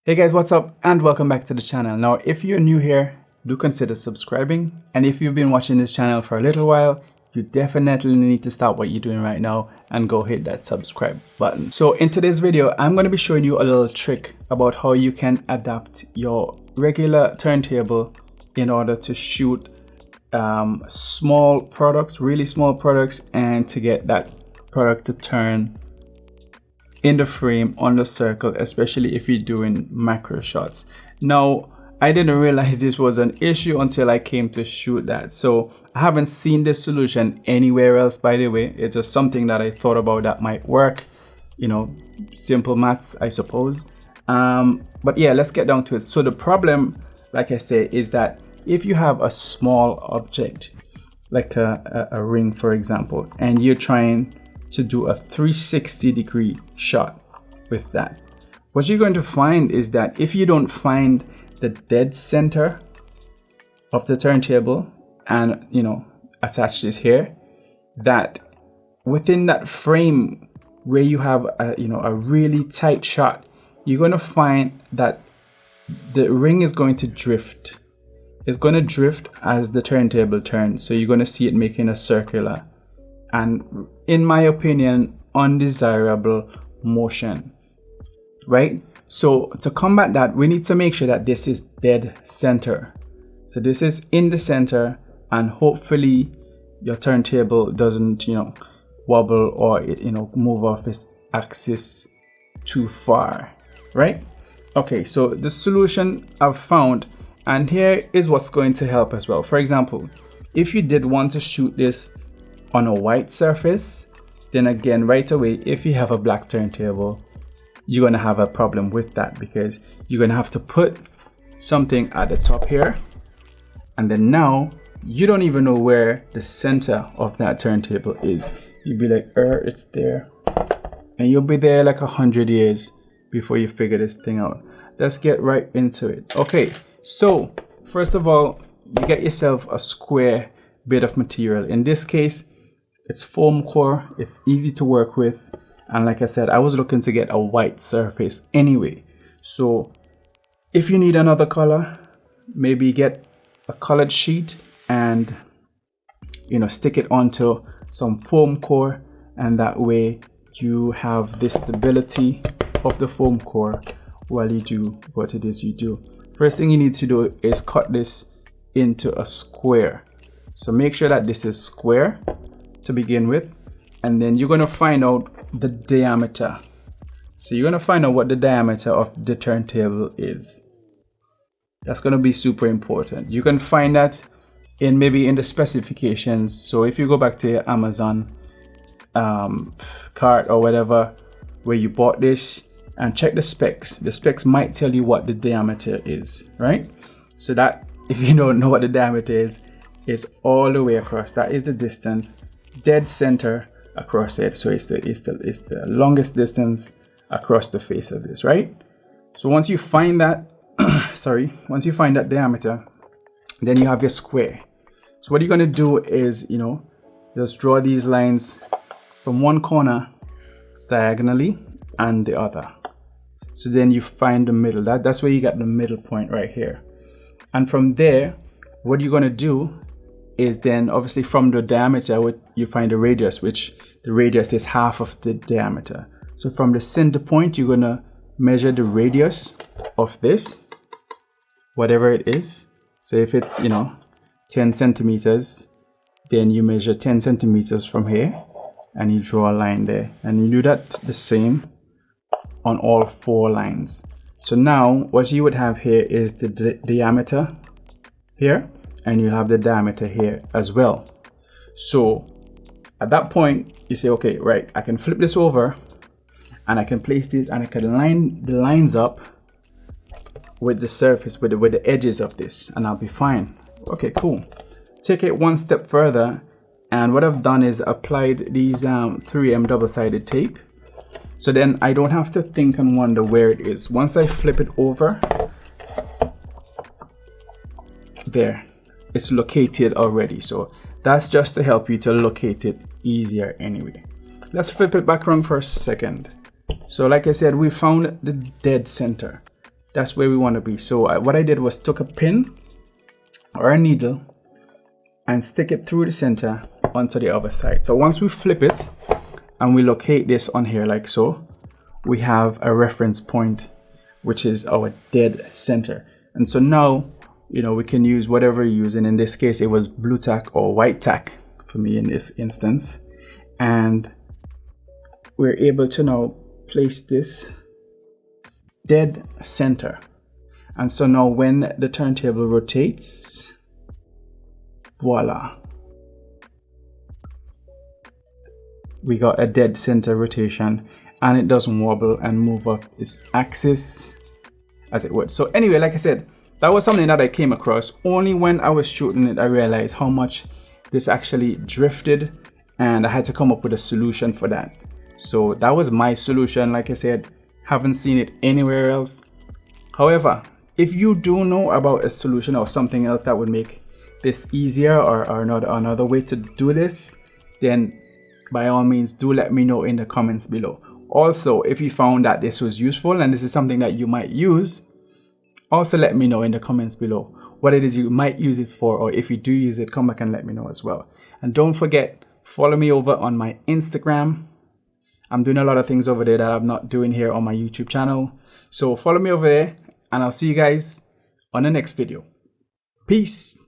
Hey guys, what's up and welcome back to the channel. Now, if you're new here, do consider subscribing. And if you've been watching this channel for a little while, you definitely need to stop what you're doing right now and go hit that subscribe button. So in today's video, I'm going to be showing you a little trick about how you can adapt your regular turntable in order to shoot small products, really small products, and to get that product to turn in the frame on the circle, especially if you're doing macro shots. Now, I didn't realize this was an issue until I came to shoot that. So I haven't seen this solution anywhere else, by the way. It's just something that I thought about that might work. You know, simple maths, I suppose. But yeah, let's get down to it. So the problem, like I say, is that if you have a small object, like a ring, for example, and you're trying to do a 360-degree shot with that, what you're going to find is that if you don't find the dead center of the turntable and, you know, attach this here, that within that frame where you have a really tight shot, you're going to find that the ring is going to drift. It's going to drift as the turntable turns. So you're going to see it making a circular and, in my opinion, undesirable motion, right? So to combat that, we need to make sure that this is dead center. So this is in the center, and hopefully your turntable doesn't, wobble or move off its axis too far, right? Okay, so the solution I've found, and here is what's going to help as well. For example, if you did want to shoot this on a white surface, then again, right away, if you have a black turntable, you're going to have a problem with that, because you're going to have to put something at the top here, and then now you don't even know where the center of that turntable is. You'll be like, it's there, and you'll be there like 100 years before you figure this thing out. Let's get right into it. Okay, so first of all, you get yourself a square bit of material. In this case, it's foam core. It's easy to work with, and like I said, I was looking to get a white surface anyway. So if you need another color, maybe get a colored sheet and stick it onto some foam core, and that way you have the stability of the foam core while you do what it is you do. First thing you need to do is cut this into a square. So make sure that this is square to begin with, and then you're going to find out the diameter. So you're going to find out what the diameter of the turntable is. That's going to be super important. You can find that maybe in the specifications. So if you go back to your Amazon cart or whatever where you bought this, and check the specs might tell you what the diameter is, right? So that if you don't know what the diameter is all the way across. That is the distance, dead center across it. So it's the longest distance across the face of this, right? So once you find that once you find that diameter, then you have your square. So what you're going to do is just draw these lines from one corner diagonally and the other. So then you find the middle. That's where you got the middle point right here. And from there, what you're going to do is then obviously from the diameter, you find the radius, which the radius is half of the diameter. So from the center point, you're going to measure the radius of this, whatever it is. So if it's 10 centimeters, then you measure 10 centimeters from here and you draw a line there, and you do that the same on all 4 lines. So now what you would have here is the diameter here, and you have the diameter here as well. So at that point you say, okay, right, I can flip this over and I can place this, and I can line the lines up with the surface, with the edges of this, and I'll be fine. Okay, cool. Take it one step further, and what I've done is applied these 3M double-sided tape. So then I don't have to think and wonder where it is. Once I flip it over, there, it's located already. So that's just to help you to locate it easier anyway. Let's flip it back around for a second. So like I said, we found the dead center. That's where we want to be. So what I did was took a pin or a needle and stick it through the center onto the other side. So once we flip it and we locate this on here like so, we have a reference point, which is our dead center. And so now, you know, we can use whatever you're using. In this case, it was blue tack or white tack for me in this instance. And we're able to now place this dead center. And so now when the turntable rotates, voila, we got a dead center rotation, and it doesn't wobble and move off its axis as it would. So anyway, like I said, that was something that I came across. Only when I was shooting it I realized how much this actually drifted, and I had to come up with a solution for that. So that was my solution. Like I said, haven't seen it anywhere else. However, if you do know about a solution or something else that would make this easier, or another way to do this, then by all means do let me know in the comments below. Also, if you found that this was useful and this is something that you might use, also let me know in the comments below what it is you might use it for, or if you do use it, come back and let me know as well. And don't forget, follow me over on my Instagram. I'm doing a lot of things over there that I'm not doing here on my YouTube channel. So follow me over there, and I'll see you guys on the next video. Peace.